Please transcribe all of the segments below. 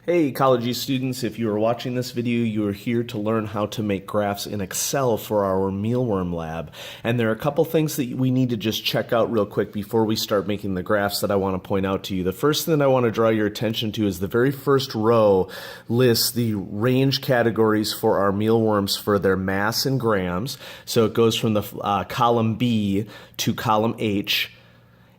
Hey Ecology students, if you are watching this video, you are here to learn how to make graphs in Excel for our Mealworm lab. And there are a couple things that we need to just check out real quick before we start making the graphs that I want to point out to you. The first thing that I want to draw your attention to is the very first row lists the range categories for our mealworms for their mass in grams. So it goes from the column B to column H.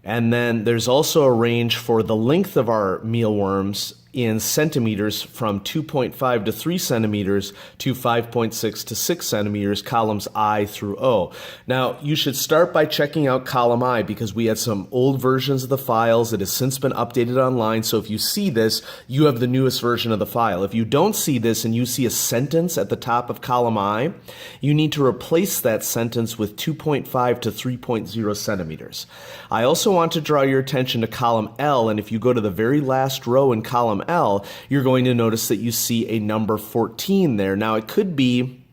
And then there's also a range for the length of our mealworms in centimeters from 2.5 to 3 centimeters to 5.6 to 6 centimeters, columns I through O. Now, you should start by checking out column I because we had some old versions of the files. It has since been updated online, so if you see this, you have the newest version of the file. If you don't see this and you see a sentence at the top of column I, you need to replace that sentence with 2.5 to 3.0 centimeters. I also want to draw your attention to column L, and if you go to the very last row in column L, you're going to notice that you see a number 14 there. Now, it could be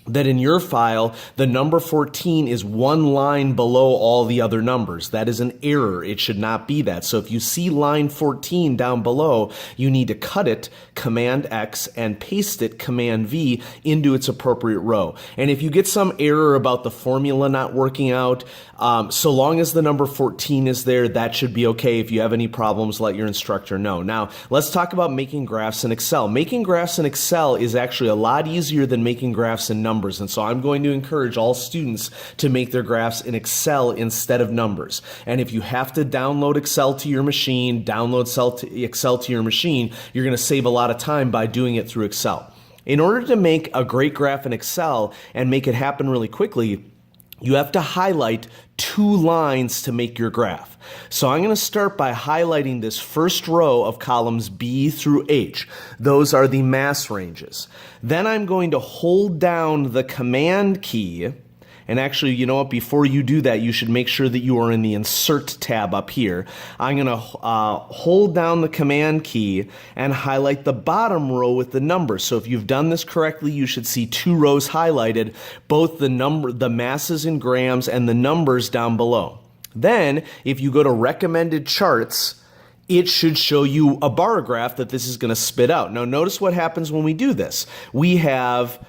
that in your file, the number 14 is one line below all the other numbers. That is an error. It should not be that. So if you see line 14 down below, you need to cut it, Command X, and paste it, Command V, into its appropriate row. And if you get some error about the formula not working out, so long as the number 14 is there, that should be okay. If you have any problems, let your instructor know. Now, let's talk about making graphs in Excel. Making graphs in Excel is actually a lot easier than making graphs in numbers. And so I'm going to encourage all students to make their graphs in Excel instead of numbers. And if you have to download Excel to your machine, Excel to your machine, you're going to save a lot of time by doing it through Excel. In order to make a great graph in Excel and make it happen really quickly, you have to highlight 2 lines to make your graph. So I'm going to start by highlighting this first row of columns B through H. Those are the mass ranges. Then I'm going to hold down the Command key. And actually, you know what, before you do that, you should make sure that you are in the Insert tab up here. I'm going to hold down the Command key and highlight the bottom row with the numbers. So if you've done this correctly, you should see 2 rows highlighted, both the masses in grams and the numbers down below. Then, if you go to Recommended Charts, it should show you a bar graph that this is going to spit out. Now, notice what happens when we do this. We have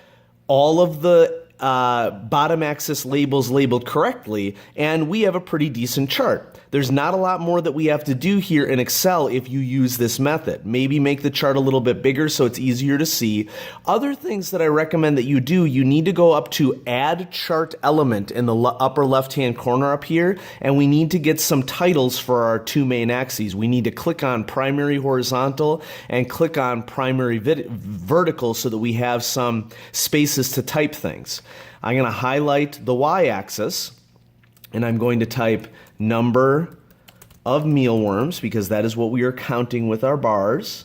all of the bottom axis labels labeled correctly, and we have a pretty decent chart. There's not a lot more that we have to do here in Excel if you use this method. Maybe make the chart a little bit bigger so it's easier to see. Other things that I recommend that you do, you need to go up to Add Chart Element in the upper left-hand corner up here, and we need to get some titles for our 2 main axes. We need to click on Primary Horizontal and click on Primary Vertical so that we have some spaces to type things. I'm going to highlight the y-axis, and I'm going to type number of mealworms because that is what we are counting with our bars.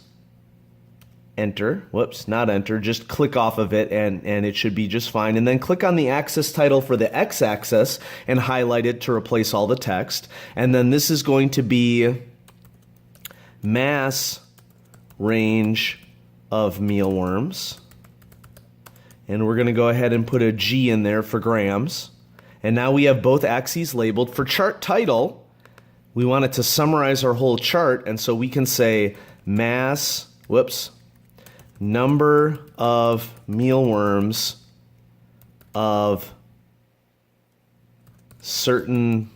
Enter. Whoops, not enter. Just click off of it and it should be just fine. And then click on the axis title for the x-axis and highlight it to replace all the text. And then this is going to be mass range of mealworms. And we're going to go ahead and put a G in there for grams. And now we have both axes labeled. For chart title, we want it to summarize our whole chart, and so we can say number of mealworms of certain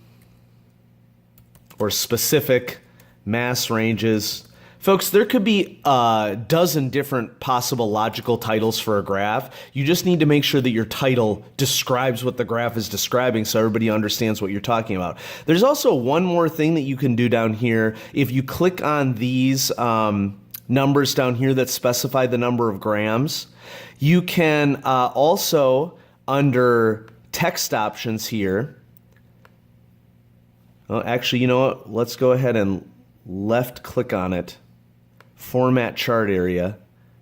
or specific mass ranges. Folks, there could be a dozen different possible logical titles for a graph. You just need to make sure that your title describes what the graph is describing so everybody understands what you're talking about. There's also one more thing that you can do down here. If you click on these numbers down here that specify the number of grams, you can also, under text options here, well, actually, you know what? Let's go ahead and left click on it. Format chart area.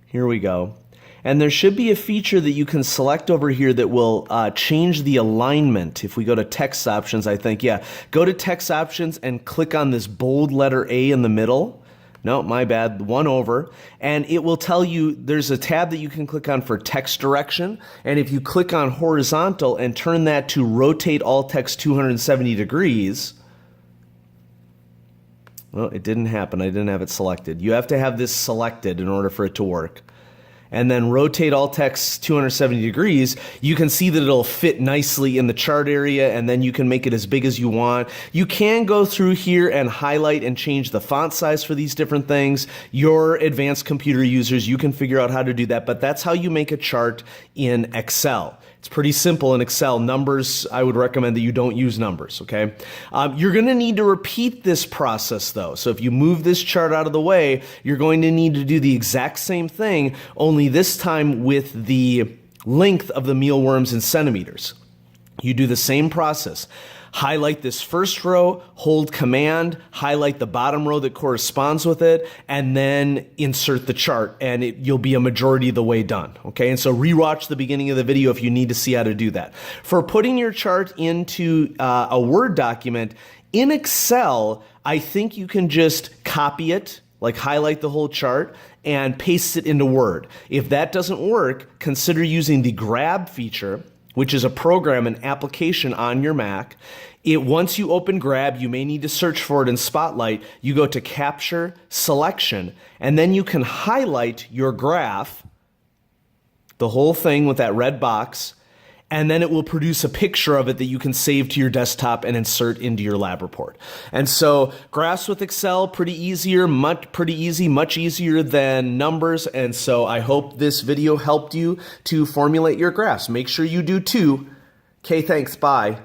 Here we go. And there should be a feature that you can select over here that will change the alignment. If we go to text options, I think, yeah. Go to text options and click on this bold letter A in the middle. No, my bad, one over. And it will tell you there's a tab that you can click on for text direction. And if you click on horizontal and turn that to rotate all text 270 degrees, Well, it didn't happen. I didn't have it selected. You have to have this selected in order for it to work. And then rotate all text 270 degrees, you can see that it'll fit nicely in the chart area, and then you can make it as big as you want. You can go through here and highlight and change the font size for these different things. Your advanced computer users, you can figure out how to do that, but that's how you make a chart in Excel. It's pretty simple in Excel. Numbers, I would recommend that you don't use numbers, okay? You're going to need to repeat this process, though. So if you move this chart out of the way, you're going to need to do the exact same thing, only this time with the length of the mealworms in centimeters. You do the same process. Highlight this first row, hold Command, highlight the bottom row that corresponds with it, and then insert the chart, and you'll be a majority of the way done, okay? And so rewatch the beginning of the video if you need to see how to do that. For putting your chart into a Word document, in Excel, I think you can just copy it, like highlight the whole chart, and paste it into Word. If that doesn't work, consider using the Grab feature, which is a program, an application on your Mac. Once you open Grab, you may need to search for it in Spotlight. You go to Capture, Selection, and then you can highlight your graph, the whole thing with that red box, and then it will produce a picture of it that you can save to your desktop and insert into your lab report. And so graphs with Excel, pretty easier, much easier than numbers. And so I hope this video helped you to formulate your graphs. Make sure you do too. Okay, thanks, bye.